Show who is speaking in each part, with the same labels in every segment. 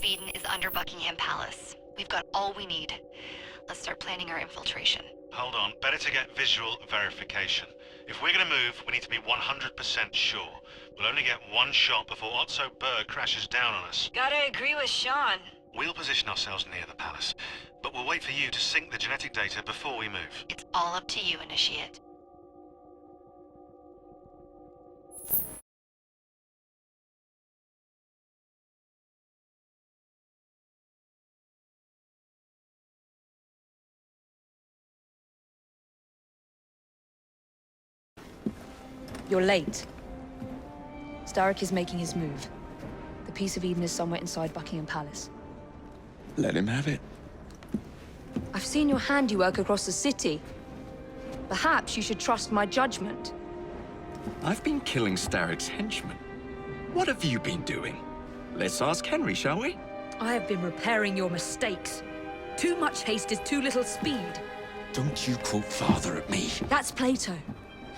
Speaker 1: of Eden is under Buckingham Palace. We've got all we need. Let's start planning our infiltration.
Speaker 2: Hold on, better to get visual verification. If we're gonna move, we need to be 100% sure. We'll only get one shot before Otso Burr crashes down on us.
Speaker 3: Gotta agree with Sean.
Speaker 2: We'll position ourselves near the palace, but we'll wait for you to sync the genetic data before we move.
Speaker 1: It's all up to you, Initiate.
Speaker 4: You're late. Starrick is making his move. The piece of Eden is somewhere inside Buckingham Palace.
Speaker 5: Let him have it.
Speaker 4: I've seen your handiwork across the city. Perhaps you should trust my judgment.
Speaker 5: I've been killing Starrick's henchmen. What have you been doing? Let's ask Henry, shall we?
Speaker 4: I have been repairing your mistakes. Too much haste is too little speed.
Speaker 5: Don't you quote Father at me.
Speaker 4: That's Plato.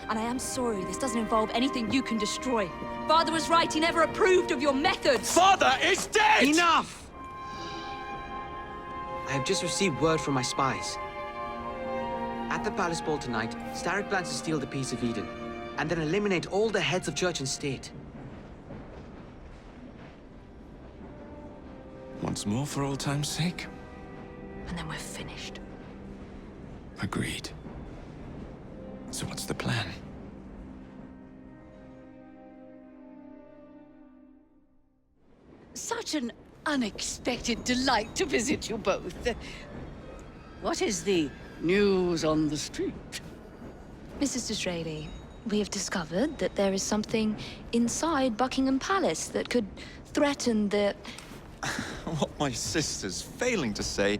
Speaker 4: And I am sorry this doesn't involve anything you can destroy. Father was right, he never approved of your methods!
Speaker 5: Father is dead!
Speaker 6: Enough! I have just received word from my spies. At the palace ball tonight, Starrick plans to steal the piece of Eden, and then eliminate all the heads of church and state.
Speaker 5: Once more for old time's sake.
Speaker 4: And then we're finished.
Speaker 5: Agreed. So what's the plan?
Speaker 7: Such an unexpected delight to visit you both. What is the news on the street?
Speaker 4: Mrs. Disraeli, we have discovered that there is something inside Buckingham Palace that could threaten the...
Speaker 5: What my sister's failing to say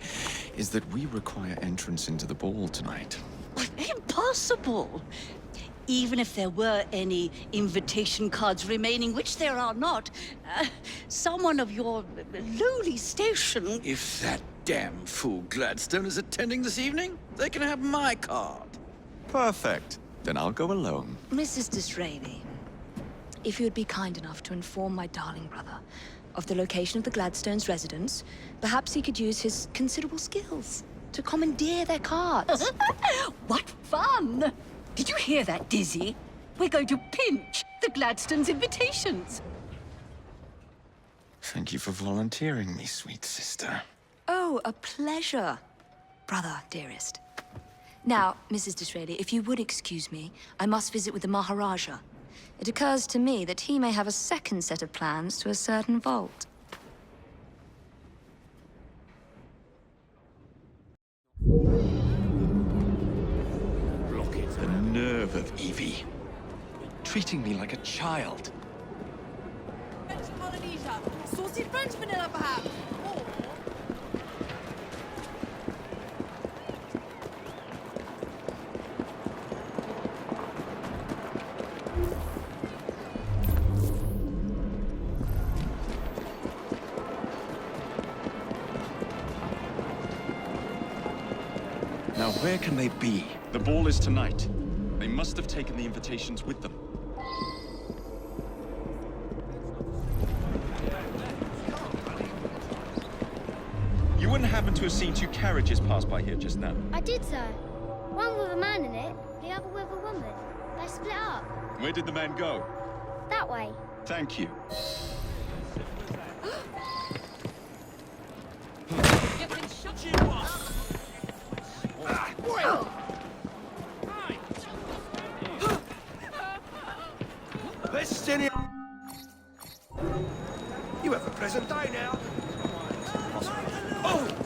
Speaker 5: is that we require entrance into the ball tonight.
Speaker 7: Impossible! Even if there were any invitation cards remaining, which there are not, someone of your lowly station...
Speaker 8: If that damn fool Gladstone is attending this evening, they can have my card.
Speaker 5: Perfect. Then I'll go alone.
Speaker 4: Mrs. Disraeli, if you would be kind enough to inform my darling brother of the location of the Gladstones' residence, perhaps he could use his considerable skills to commandeer their cards.
Speaker 7: What fun! Did you hear that, Dizzy? We're going to pinch the Gladstones' invitations.
Speaker 5: Thank you for volunteering me, sweet sister.
Speaker 4: Oh, a pleasure, brother, dearest. Now, Mrs. Disraeli, if you would excuse me, I must visit with the Maharaja. It occurs to me that he may have a second set of plans to a certain vault.
Speaker 5: The nerve of Evie. Treating me like a child.
Speaker 9: French Polynesia. Saucy French vanilla, perhaps? Or...
Speaker 5: Now where can they be? The ball is tonight. They must have taken the invitations with them. You wouldn't happen to have seen two carriages pass by here just now?
Speaker 10: I did so. One with a man in it, the other with a woman. They split up.
Speaker 5: Where did the man go?
Speaker 10: That way.
Speaker 5: Thank you.
Speaker 8: You have a pleasant day now. Oh!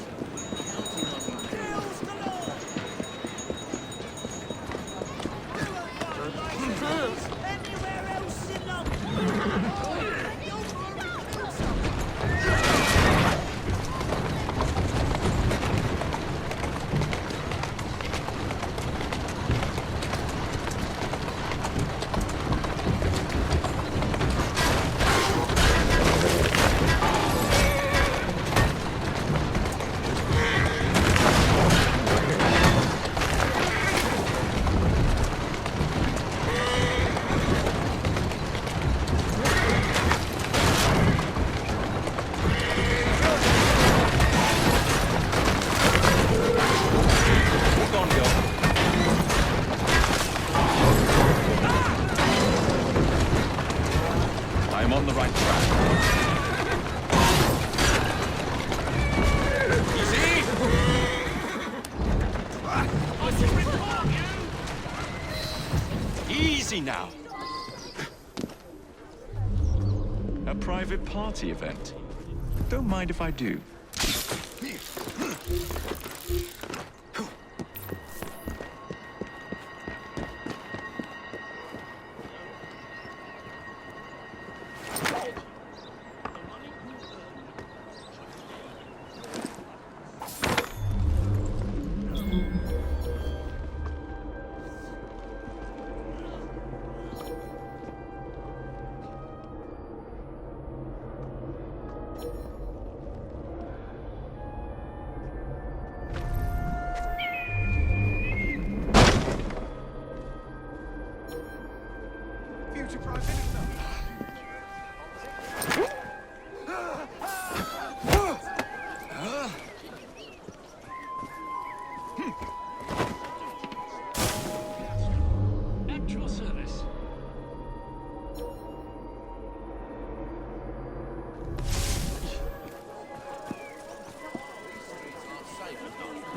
Speaker 5: now. A private party event. Don't mind if I do.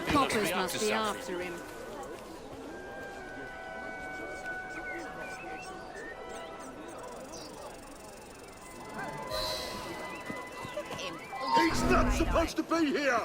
Speaker 9: Coppers must be after him.
Speaker 3: He's not supposed to be here!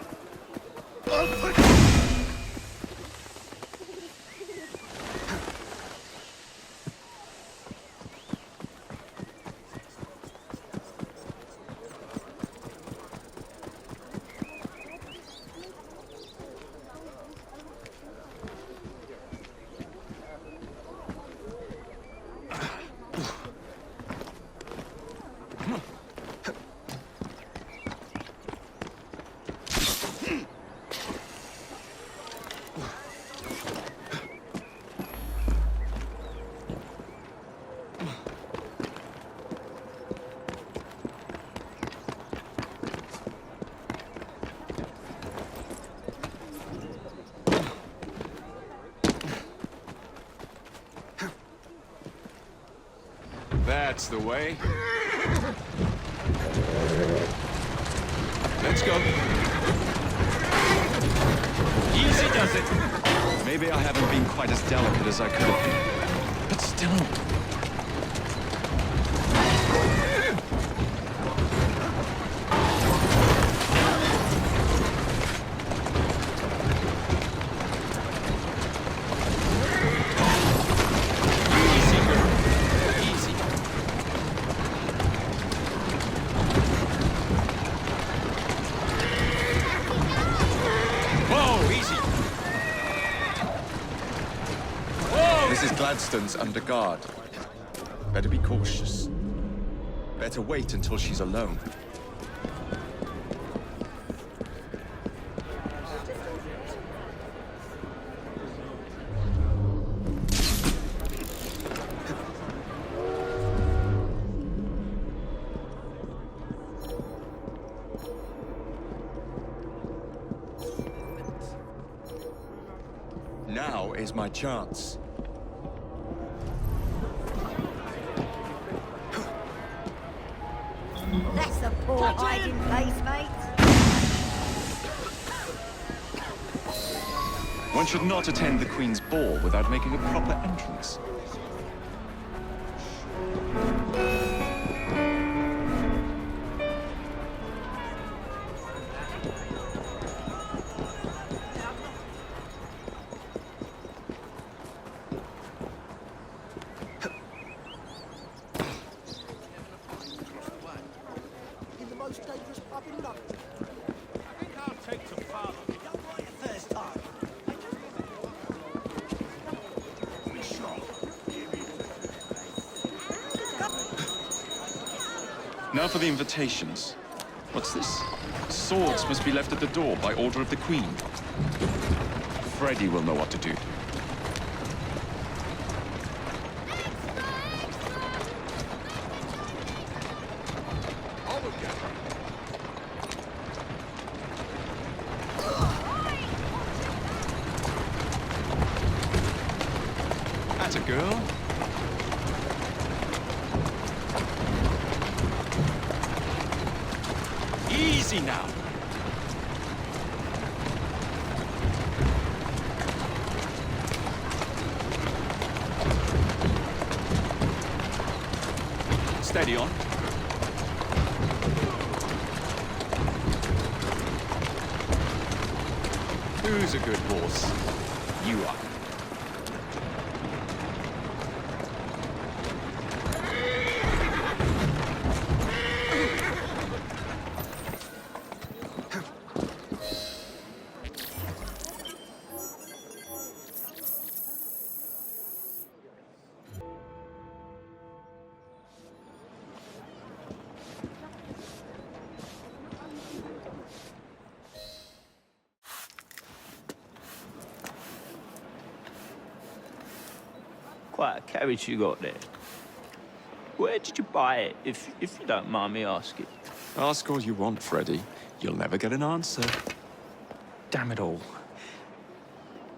Speaker 5: That's the way. Let's go. Easy does it. Maybe I haven't been quite as delicate as I could have been. But still. Gladstone's under guard. Better be cautious. Better wait until she's alone. Now is my chance.
Speaker 11: That's a poor hiding place, mate.
Speaker 5: One should not attend the Queen's ball without making a proper entrance. Now for the invitations. What's this? Swords must be left at the door by order of the Queen. Freddy will know what to do. That's a girl. Easy now. Ready on. Who's a good horse? You are.
Speaker 12: Quite a carriage you got there. Where did you buy it, if you don't mind me asking?
Speaker 5: Ask all you want, Freddy. You'll never get an answer.
Speaker 13: Damn it all.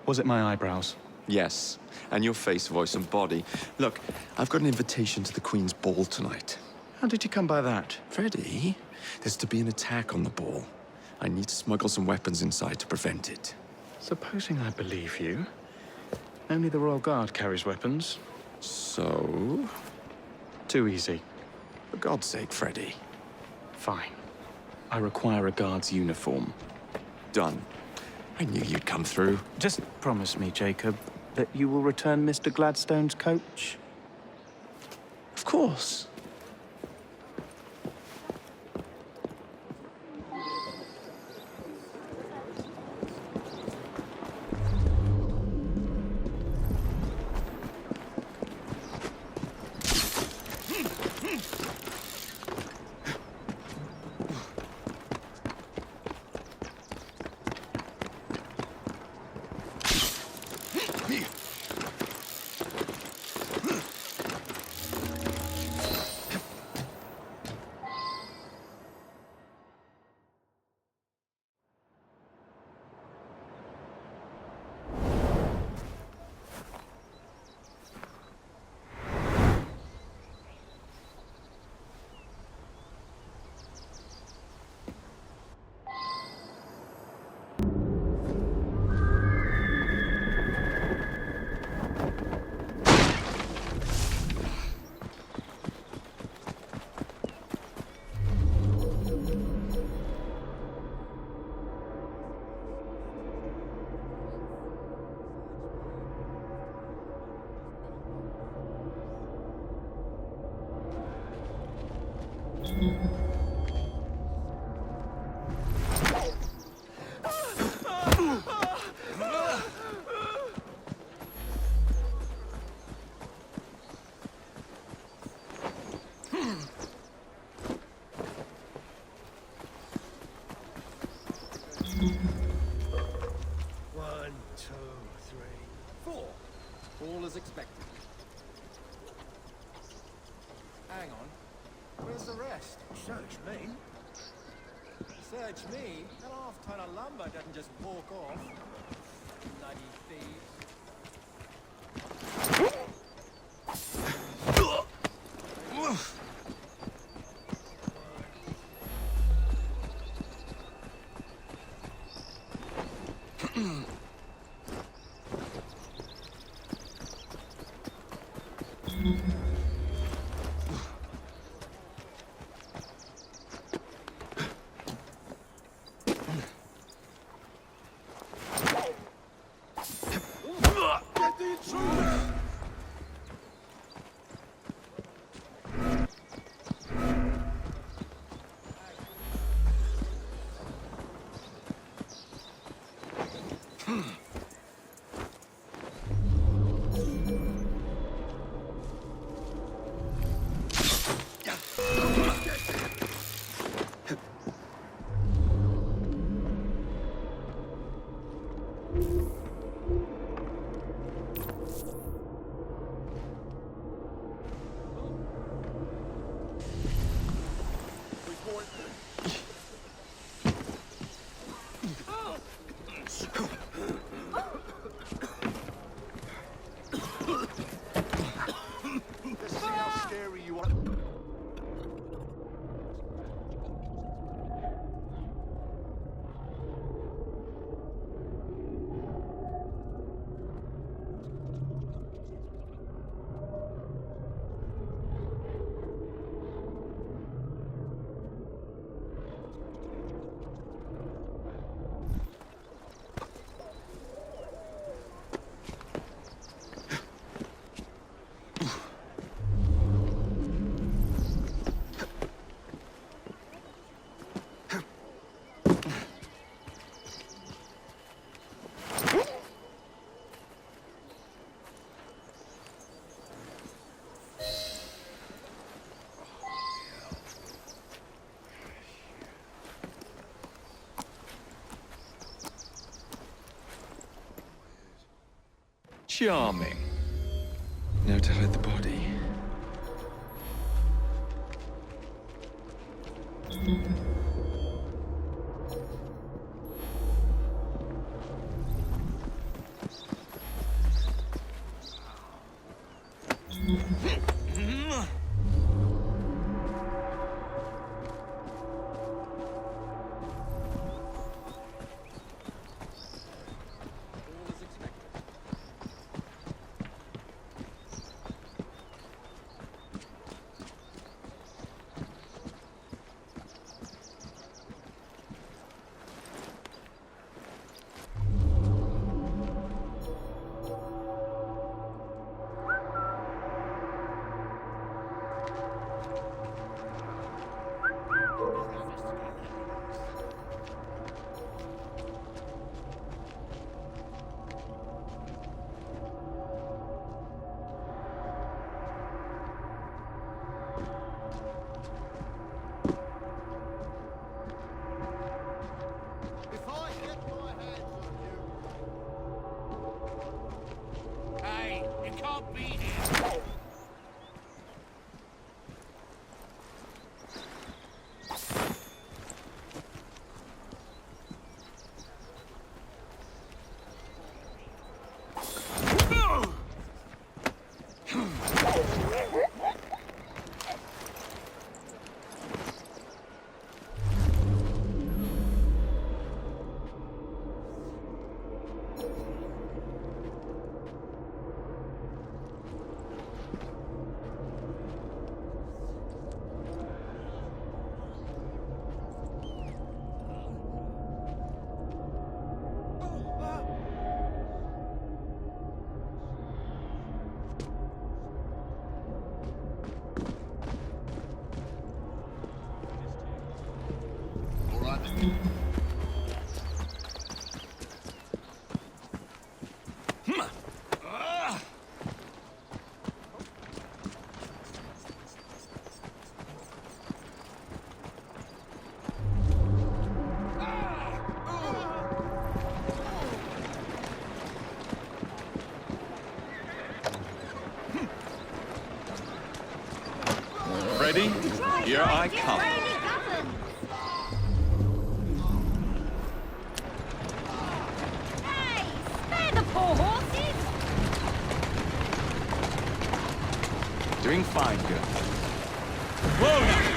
Speaker 13: Was it my eyebrows?
Speaker 5: Yes, and your face, voice, and body. Look, I've got an invitation to the Queen's ball tonight.
Speaker 13: How did you come by that?
Speaker 5: Freddy, there's to be an attack on the ball. I need to smuggle some weapons inside to prevent it.
Speaker 13: Supposing I believe you. Only the Royal Guard carries weapons.
Speaker 5: So?
Speaker 13: Too easy.
Speaker 5: For God's sake, Freddy.
Speaker 13: Fine. I require a guard's uniform.
Speaker 5: Done. I knew you'd come through.
Speaker 13: Just promise me, Jacob, that you will return Mr. Gladstone's coach.
Speaker 5: Of course.
Speaker 3: One, two, three, four. All as expected. Hang on. Where's the rest? Search me. Search me? That half-ton of lumber doesn't just walk off. Bloody thieves. Get the intruder!
Speaker 5: Charming. Now to hide the body. Ready? Here I come.
Speaker 10: Hey, spare the poor horses!
Speaker 5: Doing fine, girl. Whoa now!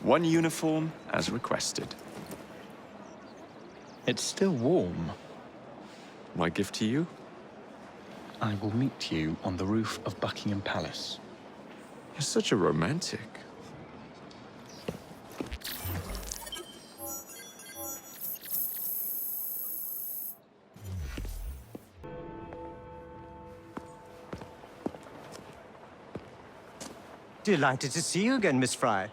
Speaker 5: One uniform as requested.
Speaker 13: It's still warm.
Speaker 5: My gift to you?
Speaker 13: I will meet you on the roof of Buckingham Palace.
Speaker 5: You're such a romantic.
Speaker 3: Delighted to see you again, Miss Frye.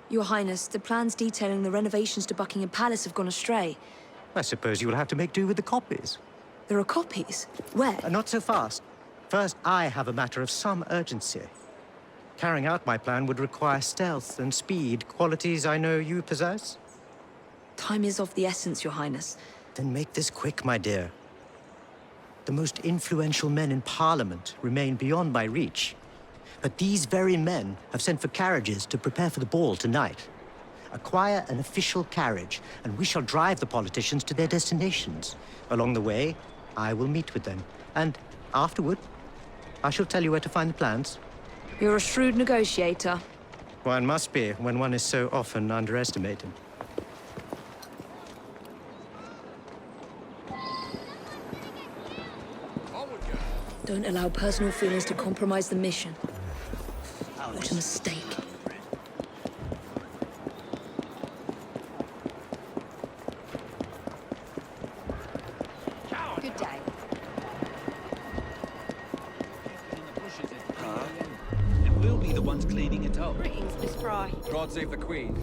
Speaker 4: Your Highness, the plans detailing the renovations to Buckingham Palace have gone astray.
Speaker 3: I suppose you will have to make do with the copies.
Speaker 4: There are copies? Where?
Speaker 3: Not so fast. First, I have a matter of some urgency. Carrying out my plan would require stealth and speed, qualities I know you possess.
Speaker 4: Time is of the essence, Your Highness.
Speaker 3: Then make this quick, my dear. The most influential men in Parliament remain beyond my reach. But these very men have sent for carriages to prepare for the ball tonight. Acquire an official carriage, and we shall drive the politicians to their destinations. Along the way, I will meet with them. And afterward, I shall tell you where to find the plans.
Speaker 4: You're a shrewd negotiator.
Speaker 3: One must be when one is so often underestimated.
Speaker 4: Don't allow personal feelings to compromise the mission. What a mistake.
Speaker 11: Good day.
Speaker 8: And we'll be the ones cleaning it up.
Speaker 9: Greetings, Miss Frye.
Speaker 6: God save the Queen.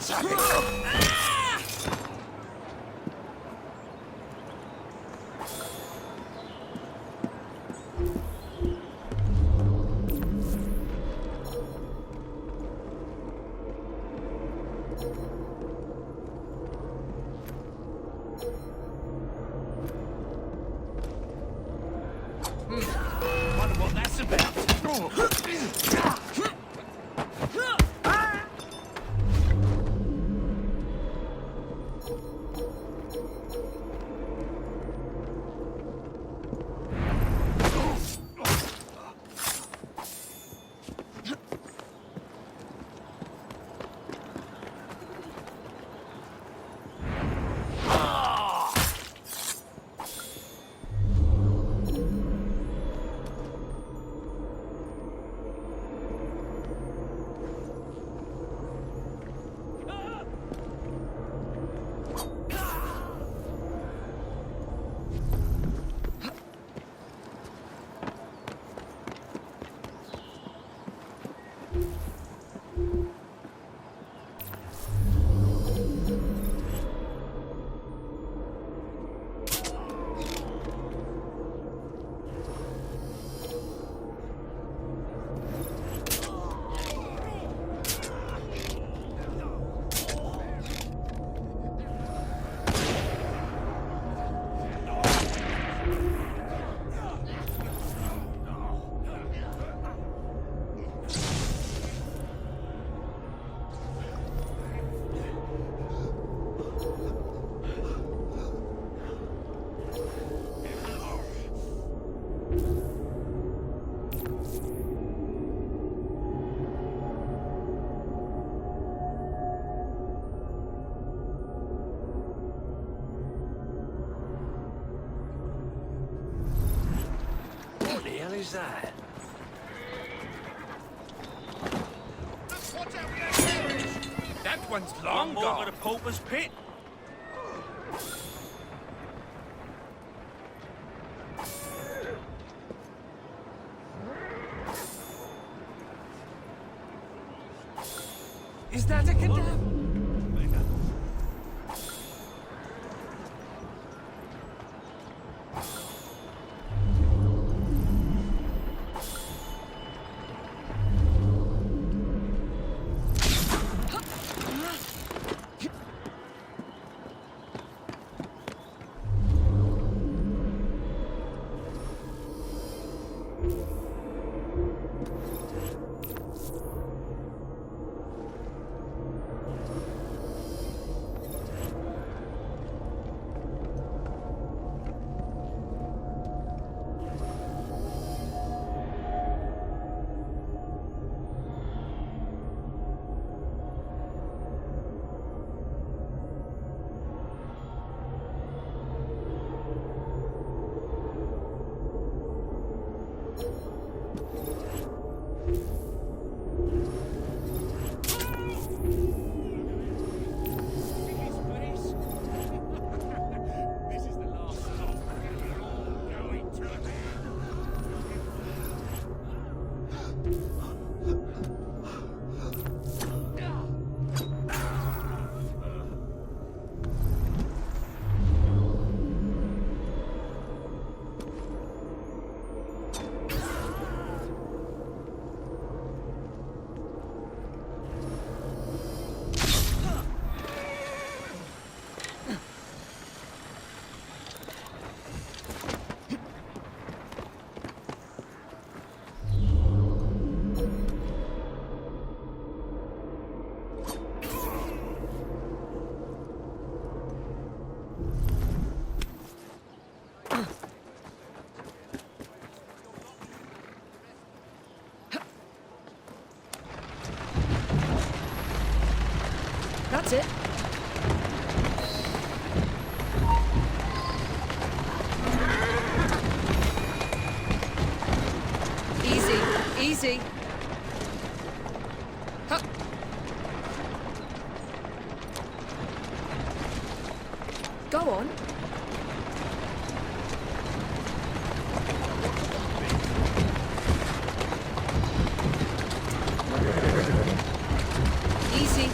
Speaker 12: Wonder what that's about. Who's that? That one's long gone. Over the pauper's pit. Is that a cadaver?
Speaker 4: That's it. Easy, easy. Huh. Go on. Easy.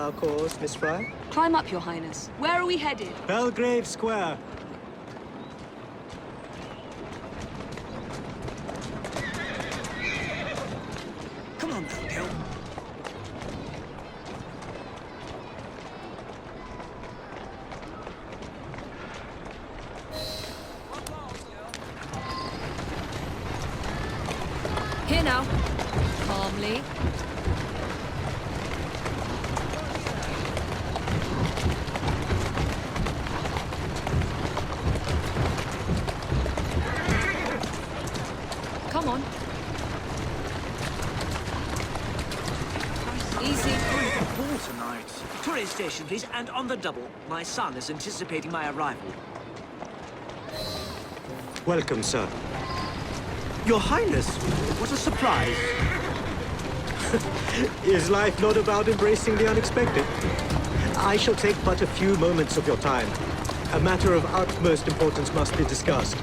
Speaker 3: our cause, Miss Frye?
Speaker 4: Climb up, Your Highness. Where are we headed?
Speaker 3: Belgrave Square.
Speaker 6: Come on, now, girl.
Speaker 4: Here now. Calmly. Come on. Easy.
Speaker 6: Ball tonight. Tourist station, please, and on the double. My son is anticipating my arrival.
Speaker 3: Welcome, sir.
Speaker 6: Your Highness, what a surprise.
Speaker 3: Is life not about embracing the unexpected? I shall take but a few moments of your time. A matter of utmost importance must be discussed.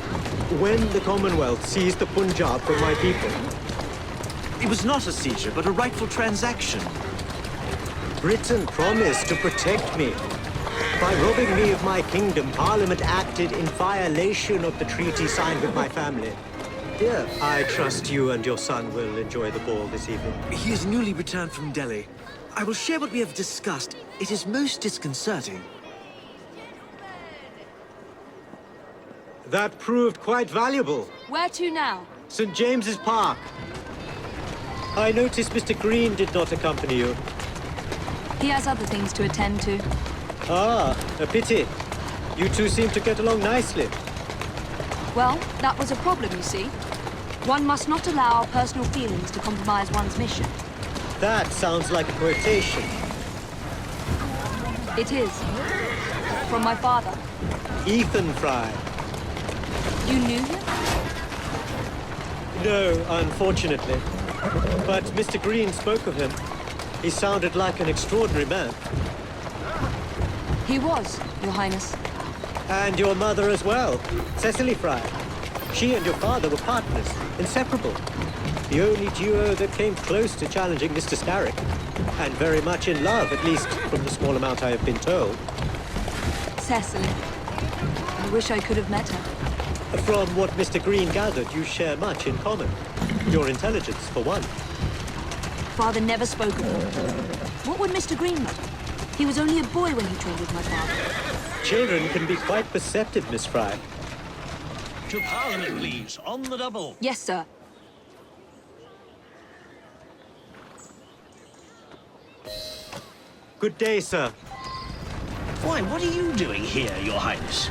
Speaker 3: When the Commonwealth seized the Punjab from my people...
Speaker 6: It was not a seizure, but a rightful transaction.
Speaker 3: Britain promised to protect me. By robbing me of my kingdom, Parliament acted in violation of the treaty signed with my family. Dear, I trust you and your son will enjoy the ball this evening.
Speaker 6: He is newly returned from Delhi. I will share what we have discussed. It is most disconcerting.
Speaker 3: That proved quite valuable.
Speaker 4: Where to now?
Speaker 3: St. James's Park. I noticed Mr. Green did not accompany you.
Speaker 4: He has other things to attend to.
Speaker 3: Ah, a pity. You two seem to get along nicely.
Speaker 4: Well, that was a problem, you see. One must not allow personal feelings to compromise one's mission.
Speaker 3: That sounds like a quotation.
Speaker 4: It is. From my father.
Speaker 3: Ethan Frye.
Speaker 4: You knew him?
Speaker 3: No, unfortunately. But Mr. Green spoke of him. He sounded like an extraordinary man.
Speaker 4: He was, Your Highness.
Speaker 3: And your mother as well, Cecily Frye. She and your father were partners, inseparable. The only duo that came close to challenging Mr. Starrick. And very much in love, at least from the small amount I have been told.
Speaker 4: Cecily. I wish I could have met her.
Speaker 3: From what Mr. Green gathered, you share much in common. Your intelligence, for one.
Speaker 4: Father never spoke of him. What would Mr. Green know? He was only a boy when he trained with my father.
Speaker 3: Children can be quite perceptive, Miss Frye.
Speaker 14: To Parliament, please, on the double.
Speaker 4: Yes, sir.
Speaker 3: Good day, sir.
Speaker 14: Why, what are you doing here, Your Highness?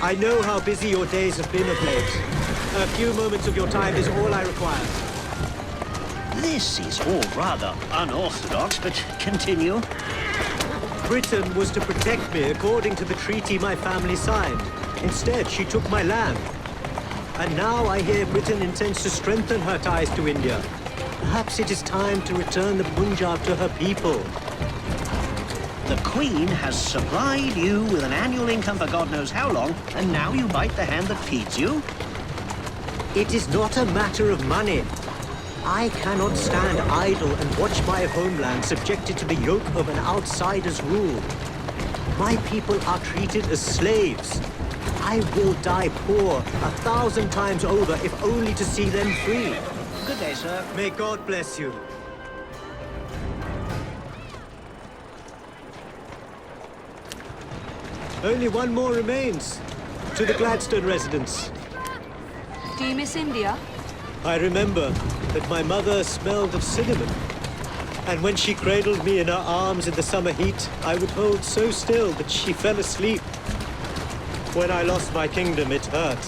Speaker 3: I know how busy your days have been of late. A few moments of your time is all I require.
Speaker 14: This is all rather unorthodox, but continue.
Speaker 3: Britain was to protect me according to the treaty my family signed. Instead, she took my land. And now I hear Britain intends to strengthen her ties to India. Perhaps it is time to return the Punjab to her people.
Speaker 14: The Queen has supplied you with an annual income for God knows how long, and now you bite the hand that feeds you?
Speaker 3: It is not a matter of money. I cannot stand idle and watch my homeland subjected to the yoke of an outsider's rule. My people are treated as slaves. I will die poor 1,000 times over if only to see them free.
Speaker 14: Good day, sir.
Speaker 3: May God bless you. Only one more remains. To the Gladstone residence.
Speaker 4: Do you miss India?
Speaker 3: I remember that my mother smelled of cinnamon. And when she cradled me in her arms in the summer heat, I would hold so still that she fell asleep. When I lost my kingdom, it hurt.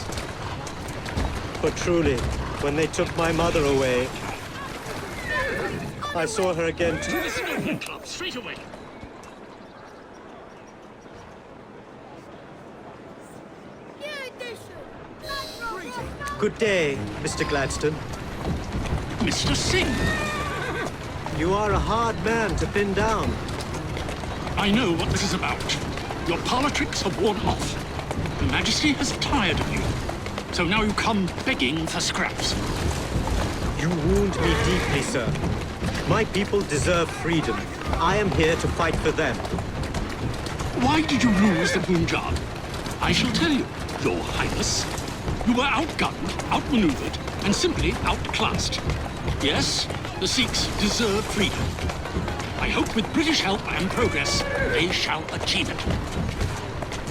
Speaker 3: For truly, when they took my mother away, I saw her again
Speaker 14: To the smoking club, straight away.
Speaker 3: Good day, Mr. Gladstone.
Speaker 14: Mr. Singh.
Speaker 3: You are a hard man to pin down.
Speaker 15: I know what this is about. Your politricks have worn off. Her Majesty has tired of you. So now you come begging for scraps.
Speaker 3: You wound me deeply, sir. My people deserve freedom. I am here to fight for them.
Speaker 15: Why did you lose the Punjab? I shall tell you, Your Highness. You were outgunned, outmaneuvered, and simply outclassed. Yes, the Sikhs deserve freedom. I hope with British help and progress, they shall achieve it.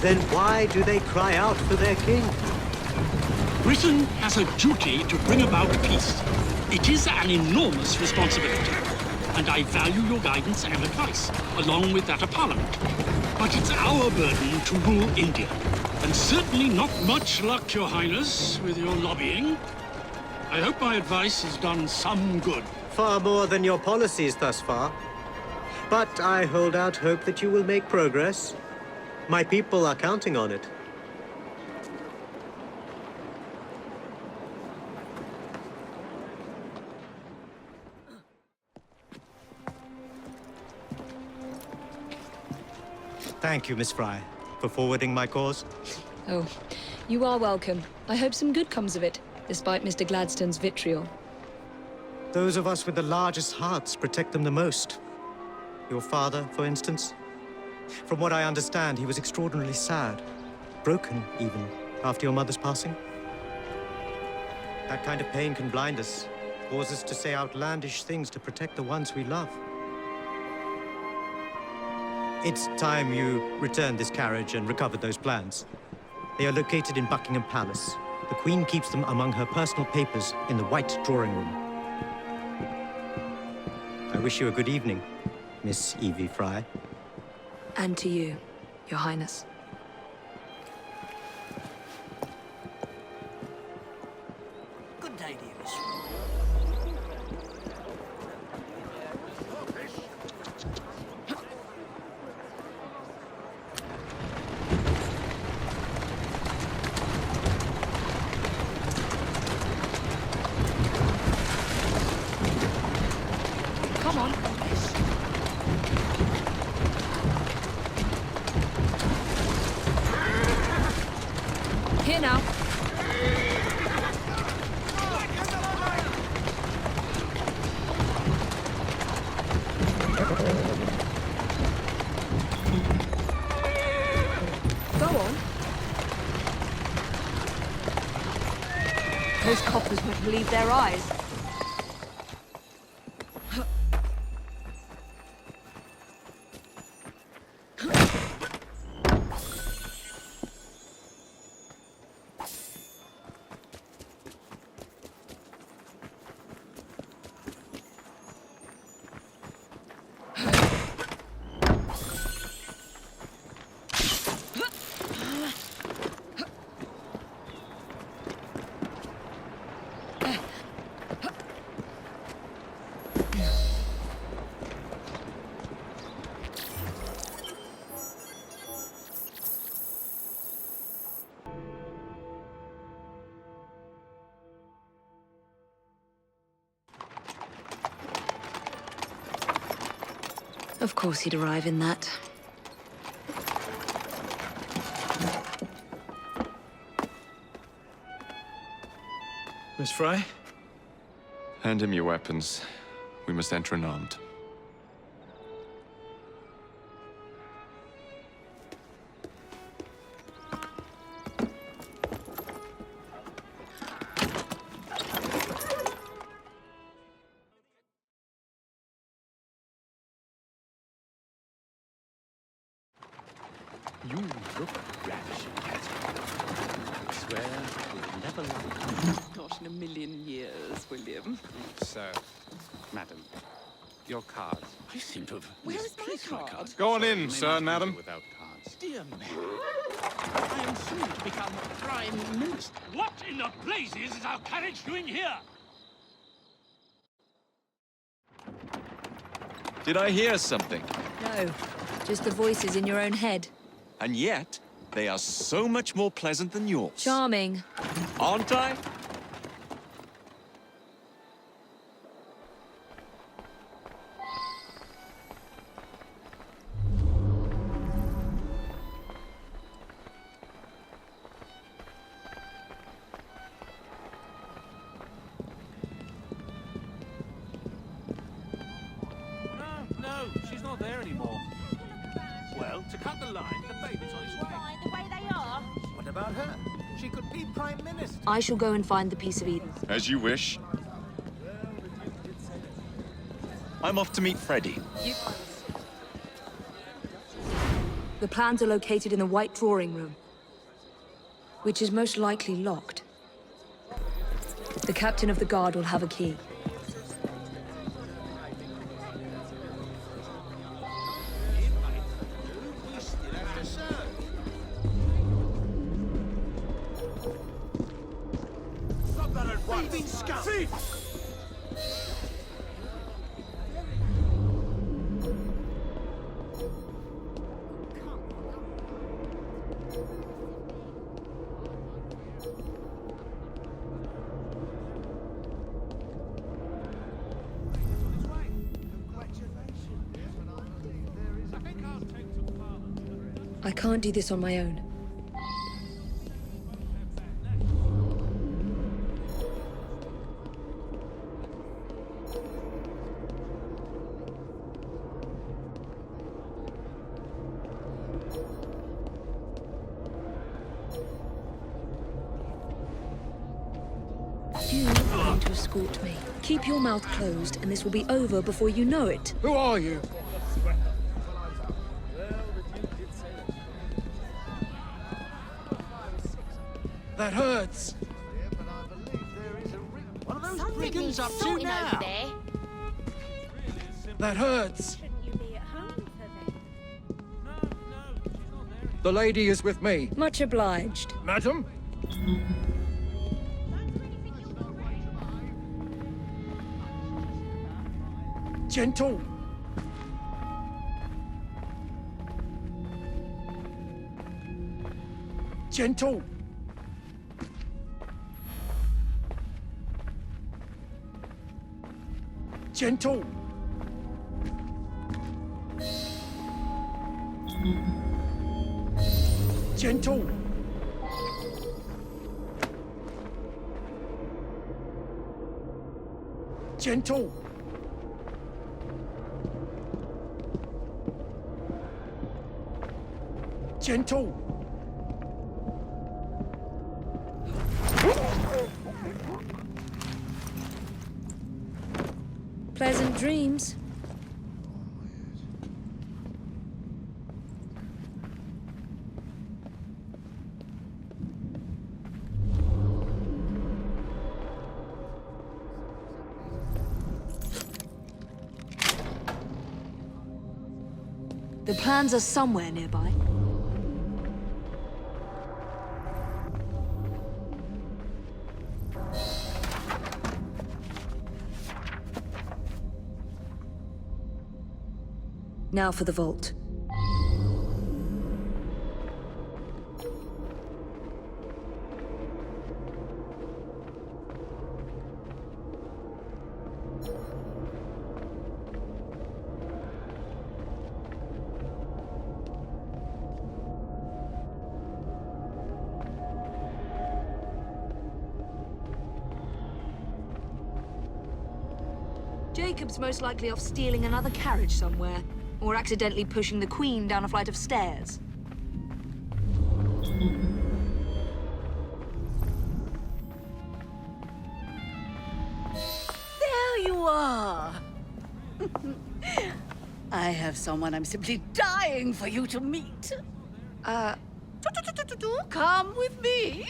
Speaker 3: Then why do they cry out for their king?
Speaker 15: Britain has a duty to bring about peace. It is an enormous responsibility, and I value your guidance and advice, along with that of Parliament. But it's our burden to rule India, and certainly not much luck, Your Highness, with your lobbying. I hope my advice has done some good.
Speaker 3: Far more than your policies thus far. But I hold out hope that you will make progress. My people are counting on it. Thank you, Miss Frye, for forwarding my cause.
Speaker 4: Oh, you are welcome. I hope some good comes of it, despite Mr. Gladstone's vitriol.
Speaker 3: Those of us with the largest hearts protect them the most. Your father, for instance. From what I understand, he was extraordinarily sad. Broken, even, after your mother's passing. That kind of pain can blind us, cause us to say outlandish things to protect the ones we love. It's time you returned this carriage and recovered those plans. They are located in Buckingham Palace. The Queen keeps them among her personal papers in the White Drawing Room. I wish you a good evening, Miss Evie Frye.
Speaker 4: And to you, Your Highness.
Speaker 14: Good day, dearest.
Speaker 4: Come on. Here now. Go on. Those coppers won't believe their eyes. Of course he'd arrive in that.
Speaker 5: Miss Frye? Hand him your weapons. We must enter unarmed.
Speaker 13: You look ravishing, Jacob. I swear we'll never lie.
Speaker 9: Not in a million years, William.
Speaker 13: Sir, madam, your cards. I seem to have
Speaker 9: Where is my
Speaker 13: misplaced
Speaker 9: card?
Speaker 5: Go on
Speaker 13: Sorry,
Speaker 5: in,
Speaker 13: you may
Speaker 5: sir,
Speaker 13: not
Speaker 5: madam.
Speaker 13: enter without cards. Dear man, I am soon to become Prime Minister.
Speaker 15: What in the blazes is our carriage doing here?
Speaker 5: Did I hear something?
Speaker 4: No, just the voices in your own head.
Speaker 5: And yet, they are so much more pleasant than yours.
Speaker 4: Charming.
Speaker 5: Aren't I?
Speaker 12: not there anymore. Well, to cut the line, the baby's on its way.
Speaker 7: The way they are.
Speaker 12: What about her? She could be Prime Minister.
Speaker 4: I shall go and find the piece of Eden.
Speaker 5: As you wish. I'm off to meet Freddie.
Speaker 4: The plans are located in the white drawing room, which is most likely locked. The captain of the guard will have a key. I can't do this on my own. You are going to escort me. Keep your mouth closed, and this will be over before you know it.
Speaker 13: Who are you? That hurts.
Speaker 12: What are those brigands up to now?
Speaker 13: That hurts.
Speaker 10: Shouldn't you be at home with her then?
Speaker 13: The lady is with me.
Speaker 4: Much obliged.
Speaker 13: Madam? Gentle. Gentle. Gentle. Gentle. Gentle. Gentle.
Speaker 4: Pleasant dreams. The plans are somewhere nearby. Now for the vault. Jacob's most likely off stealing another carriage somewhere. Or accidentally pushing the Queen down a flight of stairs.
Speaker 7: There you are. I have someone I'm simply dying for you to meet. Come with me.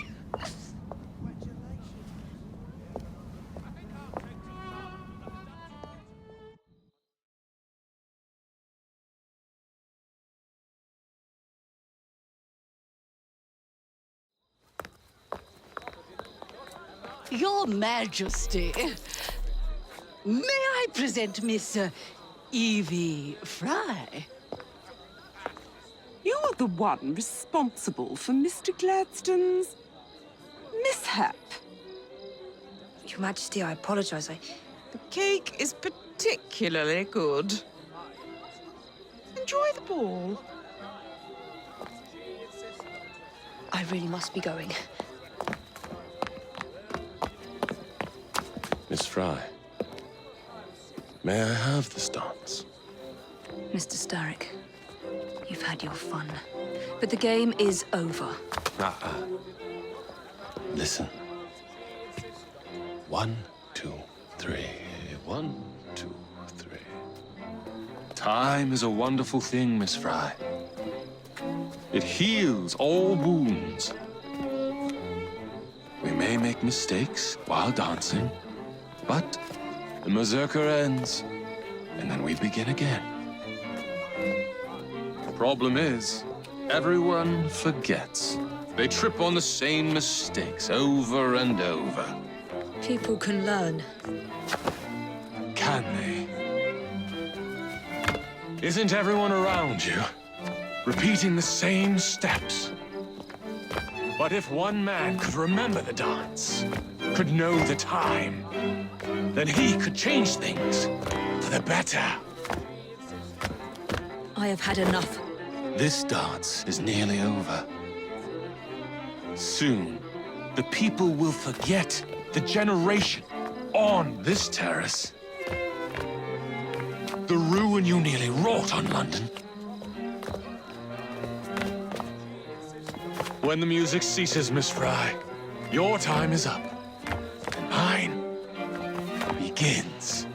Speaker 7: Your Majesty, may I present Miss Evie Frye?
Speaker 9: You are the one responsible for Mr. Gladstone's mishap.
Speaker 4: Your Majesty, I apologize.
Speaker 9: The cake is particularly good. Enjoy the ball.
Speaker 4: I really must be going.
Speaker 5: Miss Frye, may I have this dance?
Speaker 4: Mr. Starrick. You've had your fun. But the game is over.
Speaker 16: Listen. 1, 2, 3. 1, 2, 3.
Speaker 5: Time is a wonderful thing, Miss Frye. It heals all wounds. We may make mistakes while dancing, but the mazurka ends, and then we begin again. The problem is, everyone forgets. They trip on the same mistakes over and over.
Speaker 4: People can learn.
Speaker 5: Can they? Isn't everyone around you repeating the same steps? But if one man could remember the dance, could know the time, then he could change things for the better.
Speaker 4: I have had enough.
Speaker 16: This dance is nearly over.
Speaker 5: Soon, the people will forget the generation on this terrace. The ruin you nearly wrought on London. When the music ceases, Miss Frye, your time is up. And mine begins.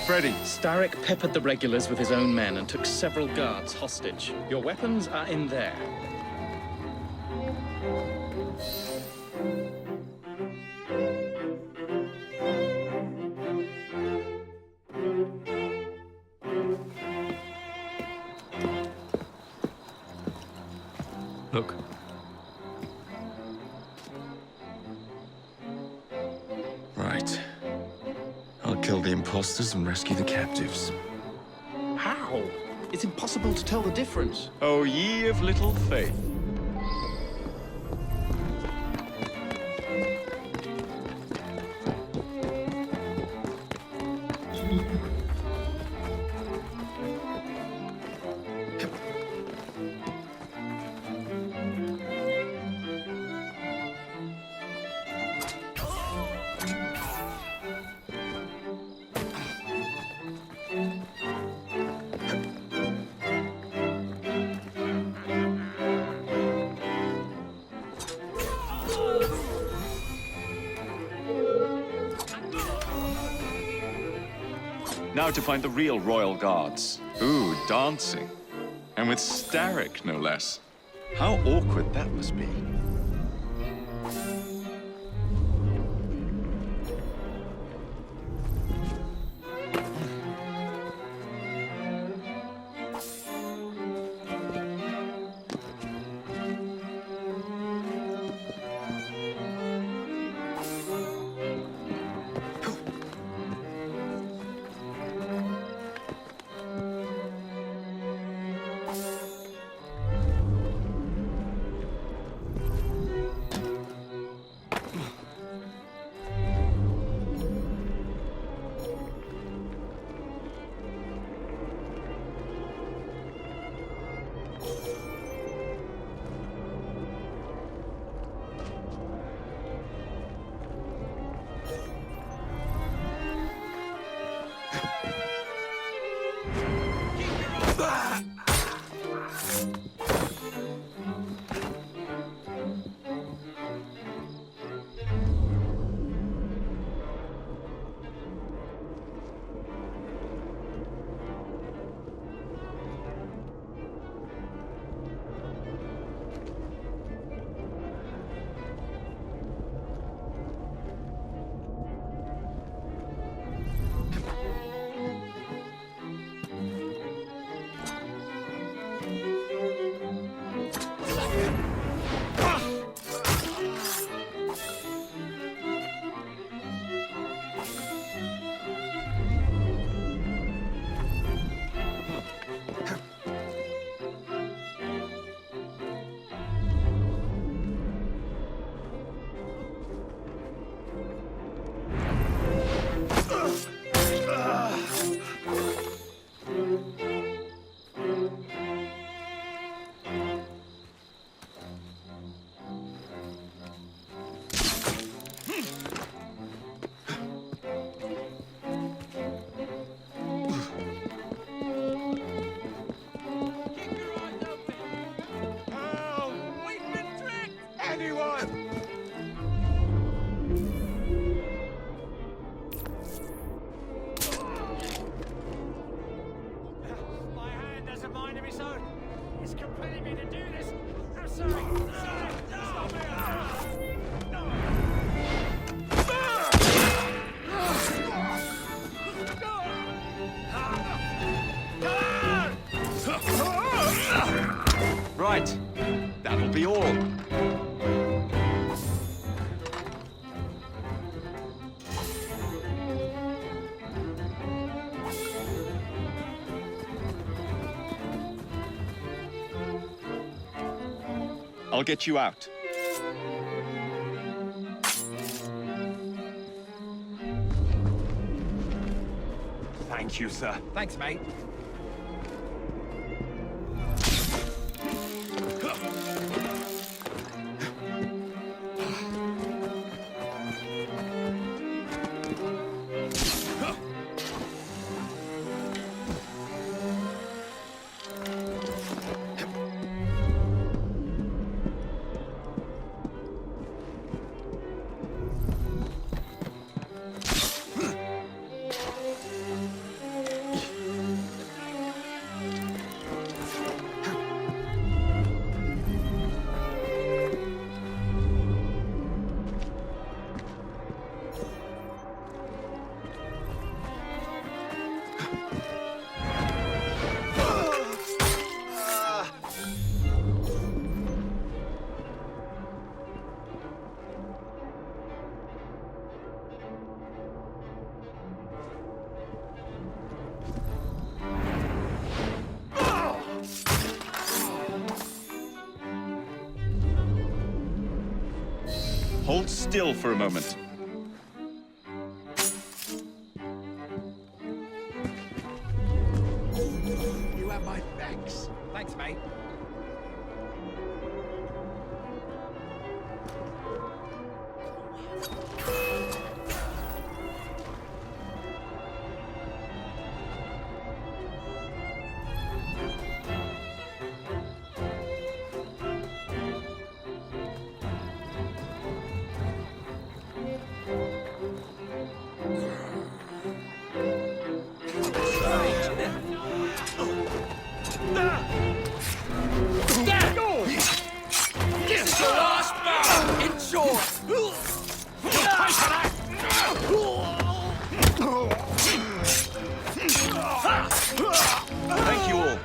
Speaker 13: Freddie. Starrick peppered the regulars with his own men and took several guards hostage. Your weapons are in there.
Speaker 5: Look.
Speaker 16: Right. I'll kill the imposters and rescue the captives.
Speaker 13: How? It's impossible to tell the difference.
Speaker 5: O ye of little faith. Now to find the real royal guards. Ooh, dancing. And with Starrick, no less. How awkward that must be. me to do this. I'm sorry. Stop me.
Speaker 8: Right. That'll be all. I'll get you out.
Speaker 5: Thank you, sir.
Speaker 13: Thanks, mate.
Speaker 8: Hold still for a moment.
Speaker 13: You have my thanks. Thanks, mate.
Speaker 8: Thank you all.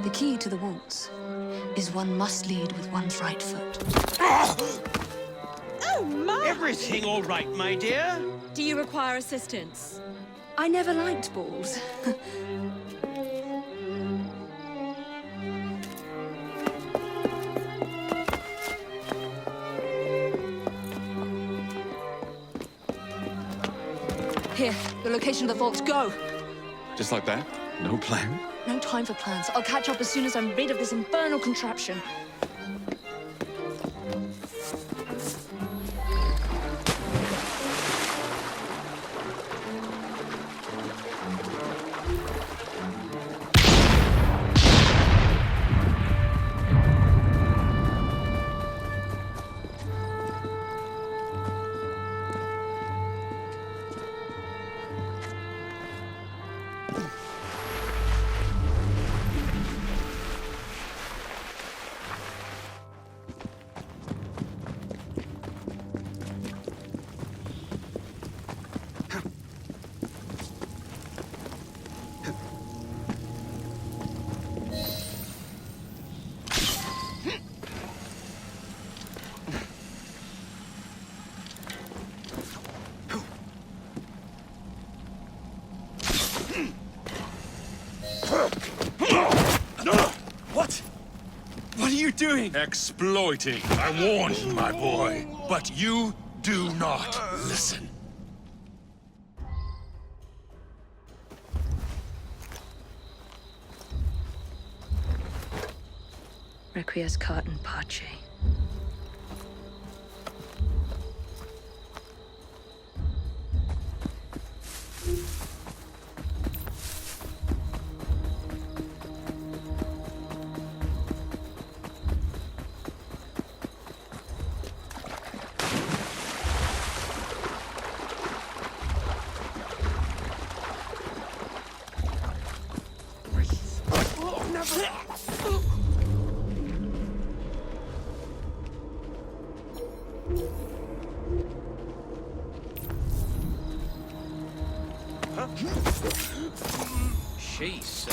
Speaker 4: The key to the waltz is one must lead with one's right foot.
Speaker 9: Oh, my!
Speaker 14: Everything all right, my dear?
Speaker 9: Do you require assistance?
Speaker 4: I never liked balls. Here, the location of the vault. Go!
Speaker 16: Just like that? No plan?
Speaker 4: No time for plans. I'll catch up as soon as I'm rid of this infernal contraption.
Speaker 5: What? What are you doing? Exploiting. I warned you, my boy. But you do not listen.
Speaker 4: Requiescat in pace.
Speaker 13: Jeez.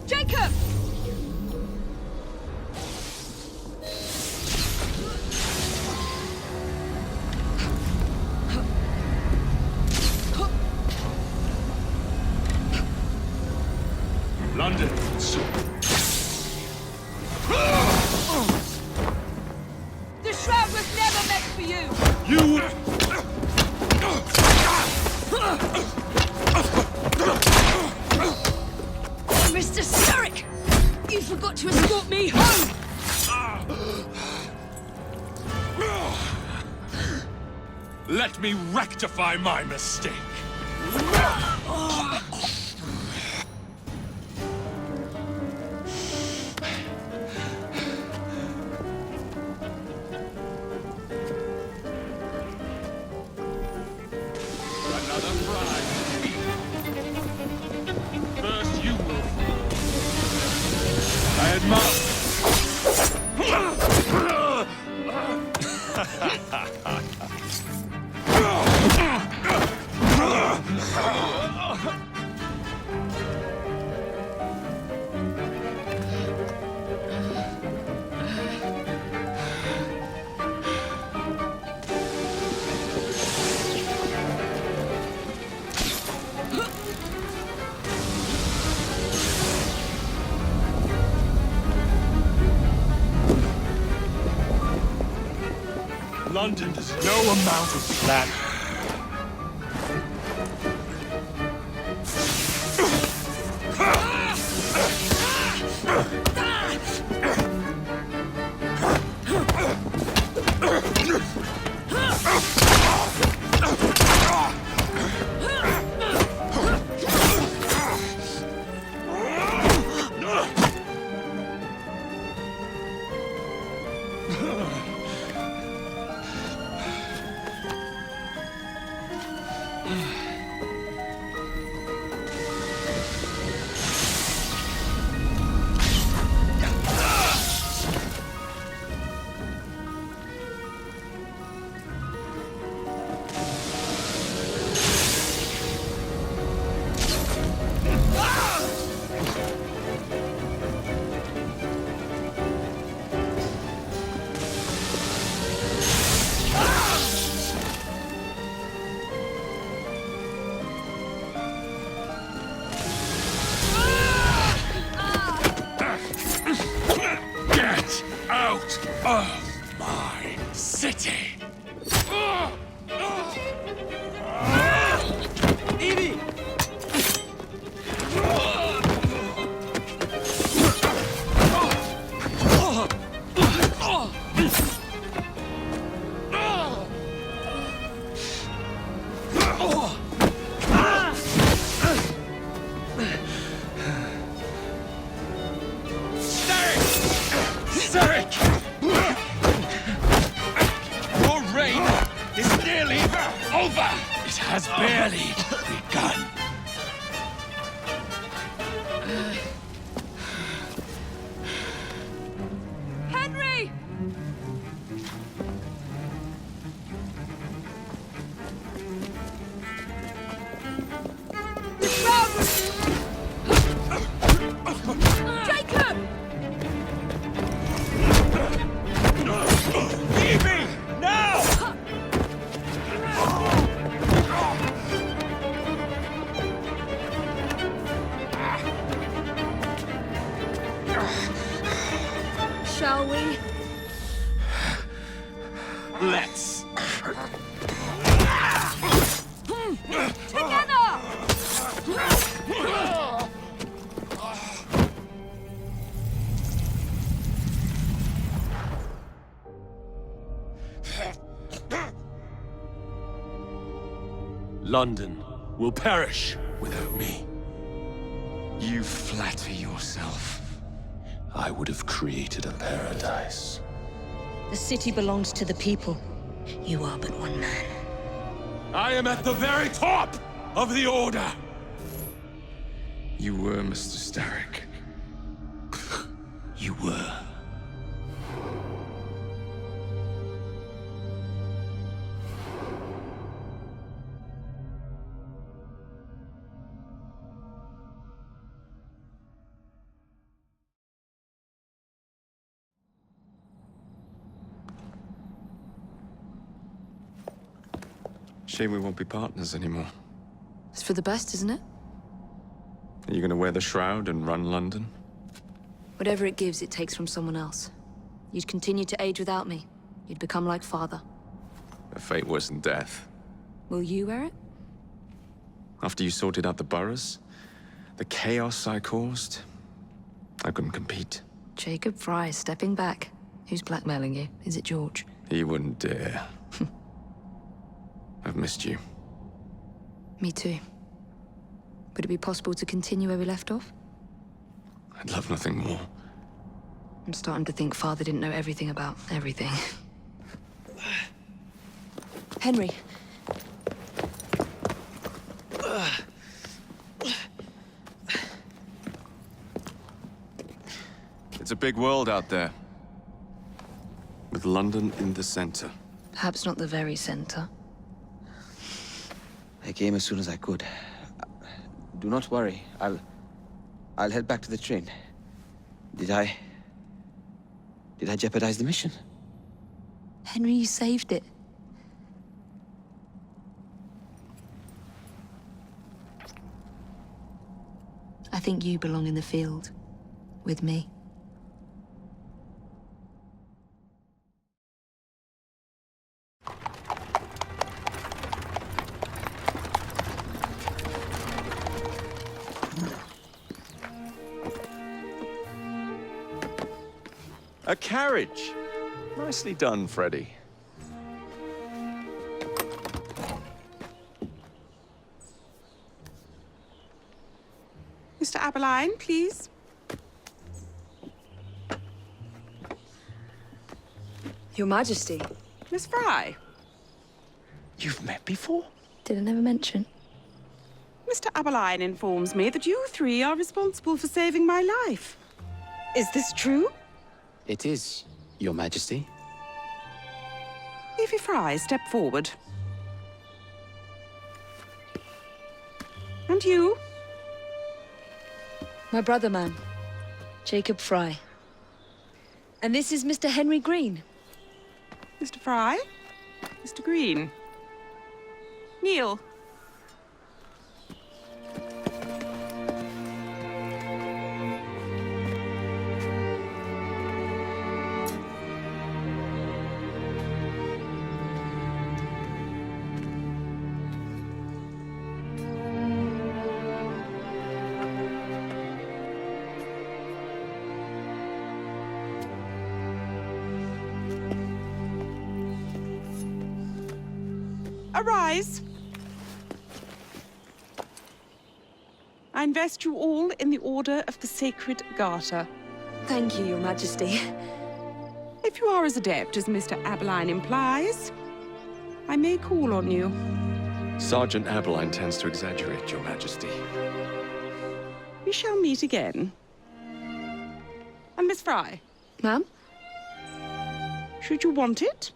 Speaker 9: Jacob!
Speaker 5: London.
Speaker 9: The shroud was never meant for you!
Speaker 5: You...
Speaker 9: Mr. Starrick! You forgot to escort me home!
Speaker 5: Let me rectify my mistake. Another prize. First you will fall. I admire... London does no amount of planning. Of my city!
Speaker 6: Evie!
Speaker 5: Syndicate! Your reign is nearly over! It has barely begun.
Speaker 9: Henry!
Speaker 5: Let's.
Speaker 4: Together!
Speaker 5: London will perish without me.
Speaker 16: You flatter yourself.
Speaker 5: I would have created a paradise.
Speaker 7: The city belongs to the people. You are but one man.
Speaker 5: I am at the very top of the Order!
Speaker 16: You were Mr. Starrick.
Speaker 5: You were.
Speaker 16: Shame we won't be partners anymore.
Speaker 4: It's for the best, isn't it?
Speaker 16: Are you gonna wear the shroud and run London?
Speaker 4: Whatever it gives, it takes from someone else. You'd continue to age without me. You'd become like father.
Speaker 16: A fate worse than death.
Speaker 4: Will you wear it?
Speaker 16: After you sorted out the boroughs, the chaos I caused, I couldn't compete.
Speaker 4: Jacob Frye stepping back. Who's blackmailing you? Is it George?
Speaker 16: He wouldn't dare. I've missed you.
Speaker 4: Me too. Would it be possible to continue where we left off?
Speaker 16: I'd love nothing more.
Speaker 4: I'm starting to think Father didn't know everything about everything. Henry.
Speaker 16: It's a big world out there. With London in the center.
Speaker 4: Perhaps not the very center.
Speaker 6: I came as soon as I could. Do not worry. I'll head back to the train. Did I jeopardize the mission?
Speaker 4: Henry, you saved it. I think you belong in the field. With me.
Speaker 16: A carriage! Nicely done, Freddy.
Speaker 9: Mr. Aberline, please.
Speaker 4: Your Majesty.
Speaker 9: Miss Frye.
Speaker 16: You've met before?
Speaker 4: Did I never mention?
Speaker 9: Mr. Aberline informs me that you three are responsible for saving my life. Is this true?
Speaker 6: It is, Your Majesty.
Speaker 9: Evie Frye, step forward. And you?
Speaker 4: My brother, ma'am. Jacob Frye. And this is Mr. Henry Green.
Speaker 9: Mr. Frye? Mr. Green? Kneel. Arise. I invest you all in the Order of the Sacred Garter.
Speaker 4: Thank you, Your Majesty.
Speaker 9: If you are as adept as Mr. Aberline implies, I may call on you.
Speaker 16: Sergeant Aberline tends to exaggerate, Your Majesty.
Speaker 9: We shall meet again. And Miss Frye.
Speaker 4: Ma'am?
Speaker 9: Should you want it,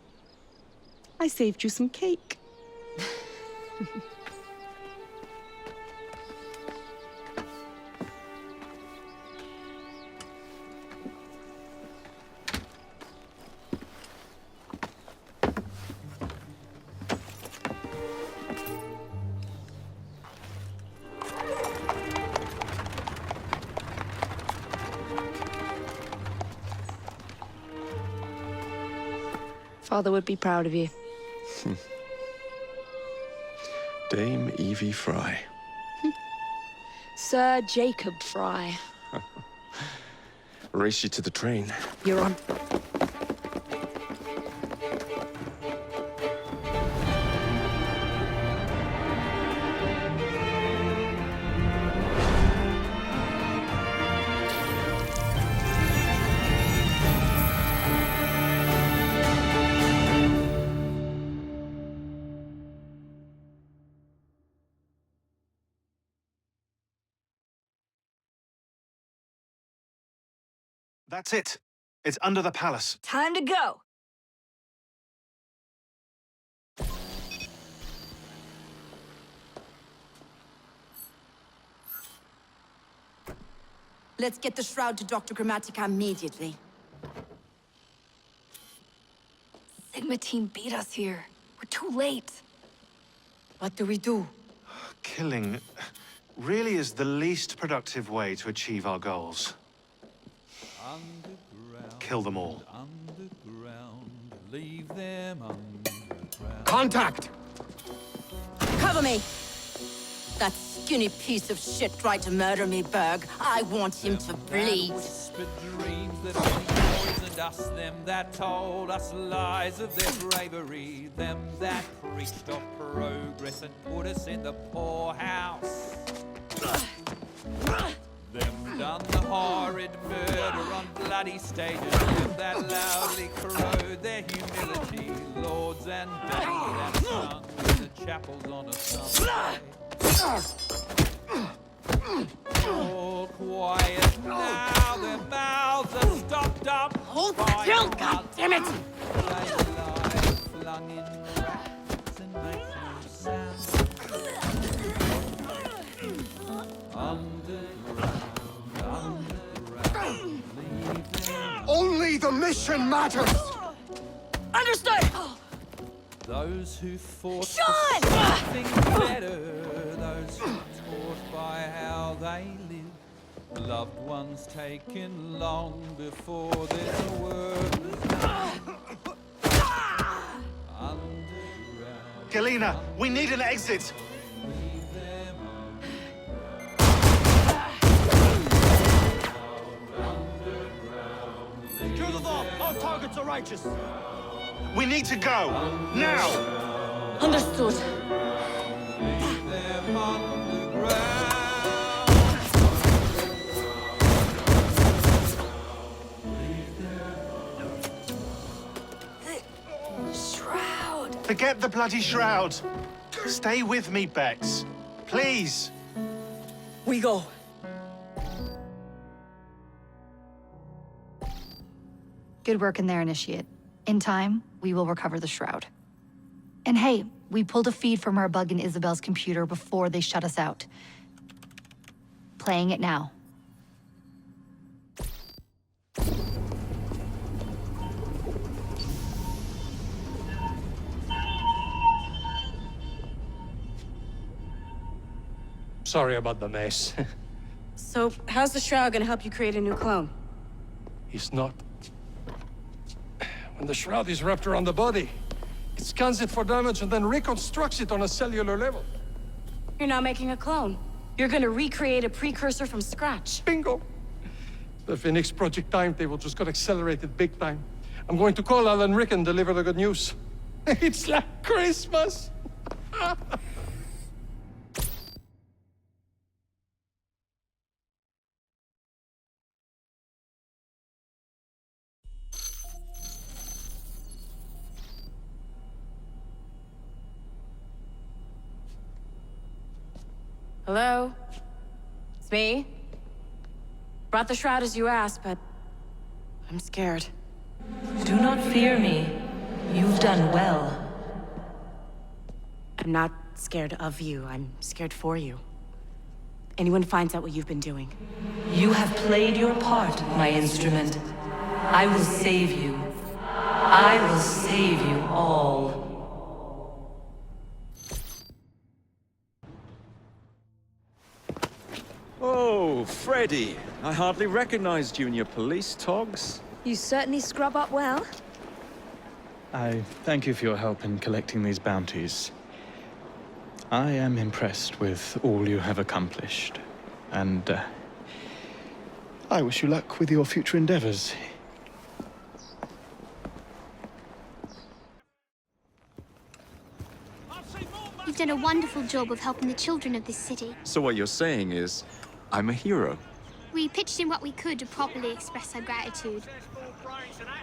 Speaker 9: I saved you some cake.
Speaker 4: Father would be proud of you.
Speaker 16: Dame Evie Frye.
Speaker 4: Sir Jacob Frye.
Speaker 16: Race you to the train.
Speaker 4: You're on.
Speaker 2: That's it. It's under the palace.
Speaker 4: Time to go.
Speaker 11: Let's get the shroud to Dr. Grammatica immediately.
Speaker 4: Sigma team beat us here. We're too late.
Speaker 11: What do we do?
Speaker 2: Killing really is the least productive way to achieve our goals. Kill them all.
Speaker 17: Leave them underground.
Speaker 13: Contact!
Speaker 11: Cover me! That skinny piece of shit tried to murder me, Berg. I want him to bleed.
Speaker 17: Whispered dreams that only poisoned us, them that told us lies of their bravery, them that preached of progress and put us in the poorhouse. Them done the horrid murder on bloody stages, them that loudly corrode their humility, lords and dames that sung in the chapels on a Sunday. All quiet now, their mouths are stopped up.
Speaker 11: Hold still, goddammit!
Speaker 17: They lie flung in racks and make no sound.
Speaker 13: Only the mission matters!
Speaker 11: Understood!
Speaker 17: Those who fought
Speaker 11: Sean!
Speaker 17: for something better, those who taught by how they live, loved ones taken long before their work was done. Underground.
Speaker 2: Galena, we need an exit.
Speaker 17: Leave them
Speaker 13: Secure the vault! All targets are righteous!
Speaker 2: We need to go. Now!
Speaker 11: Understood.
Speaker 17: leave them underground.
Speaker 4: Shroud.
Speaker 2: Forget the bloody shroud. Stay with me, Bex. Please.
Speaker 11: We go.
Speaker 18: Good work in there, Initiate. In time, we will recover the shroud. And hey, we pulled a feed from our bug in Isabel's computer before they shut us out. Playing it now.
Speaker 13: Sorry about the mess.
Speaker 9: So, how's the shroud gonna help you create a new clone?
Speaker 13: It's not. When the shroud is wrapped around the body, it scans it for damage and then reconstructs it on a cellular level.
Speaker 9: You're not making a clone. You're gonna recreate a precursor from scratch.
Speaker 13: Bingo! The Phoenix Project timetable just got accelerated big time. I'm going to call Alan Rick and deliver the good news. It's like Christmas!
Speaker 9: Hello? It's me. Brought the shroud as you asked, but I'm scared.
Speaker 19: Do not fear me. You've done well.
Speaker 9: I'm not scared of you. I'm scared for you. Anyone finds out what you've been doing.
Speaker 19: You have played your part, my instrument. I will save you. I will save you all.
Speaker 16: Oh, Freddy. I hardly recognized you in your police togs.
Speaker 4: You certainly scrub up well.
Speaker 20: I thank you for your help in collecting these bounties. I am impressed with all you have accomplished, and I wish you luck with your future endeavors.
Speaker 10: You've done a wonderful job of helping the children of this city.
Speaker 16: So what you're saying is, I'm a hero.
Speaker 10: We pitched in what we could to properly express our gratitude.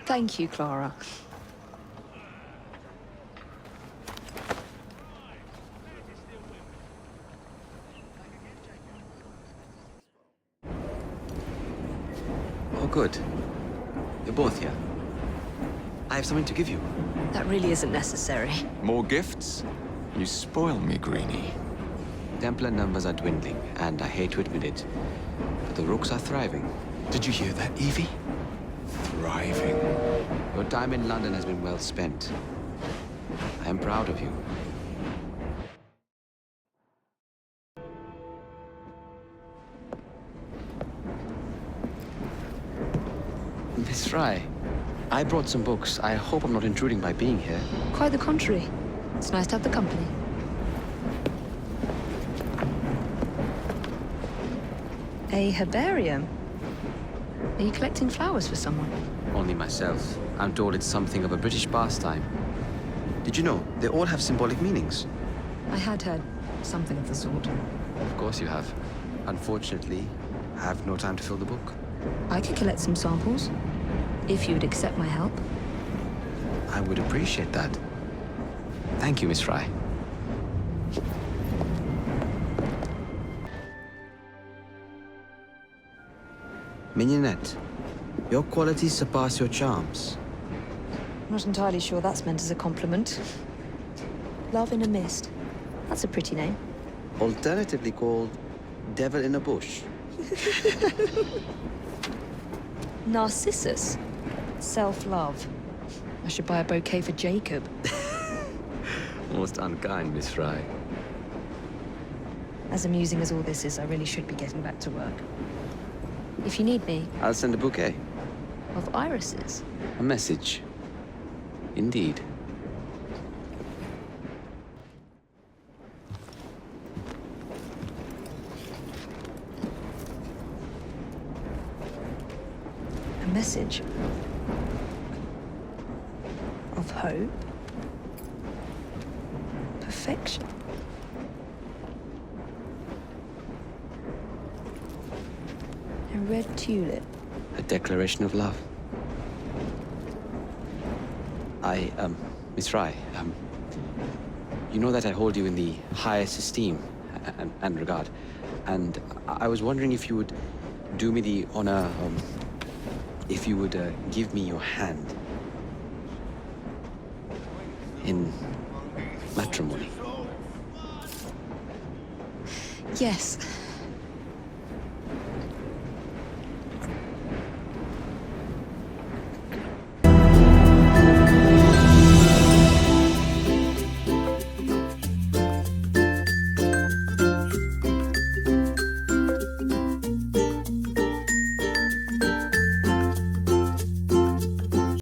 Speaker 4: Thank you, Clara.
Speaker 6: Oh, good. You're both here. I have something to give you.
Speaker 4: That really isn't necessary.
Speaker 16: More gifts? You spoil me, Greenie.
Speaker 6: Templar numbers are dwindling, and I hate to admit it, but the Rooks are thriving.
Speaker 16: Did you hear that, Evie? Thriving.
Speaker 6: Your time in London has been well spent. I am proud of you. Miss Frye, I brought some books. I hope I'm not intruding by being here.
Speaker 4: Quite the contrary. It's nice to have the company. A herbarium? Are you collecting flowers for someone?
Speaker 6: Only myself. I'm told it's something of a British pastime. Did you know they all have symbolic meanings?
Speaker 4: I had heard something of the sort.
Speaker 6: Of course you have. Unfortunately, I have no time to fill the book.
Speaker 4: I could collect some samples, if you would accept my help.
Speaker 6: I would appreciate that. Thank you, Miss Frye. Mignonette, your qualities surpass your charms.
Speaker 4: I'm not entirely sure that's meant as a compliment. Love in a Mist. That's a pretty name.
Speaker 6: Alternatively called Devil in a Bush.
Speaker 4: Narcissus. Self-love. I should buy a bouquet for Jacob.
Speaker 6: Most unkind, Miss Frye.
Speaker 4: As amusing as all this is, I really should be getting back to work. If you need me...
Speaker 6: I'll send a bouquet.
Speaker 4: Of irises?
Speaker 6: A message. Indeed.
Speaker 4: A message? Of hope? Perfection? A red tulip?
Speaker 6: A declaration of love. Miss Frye, you know that I hold you in the highest esteem and regard. And I was wondering if you would do me the honor, if you would give me your hand in matrimony.
Speaker 4: Yes.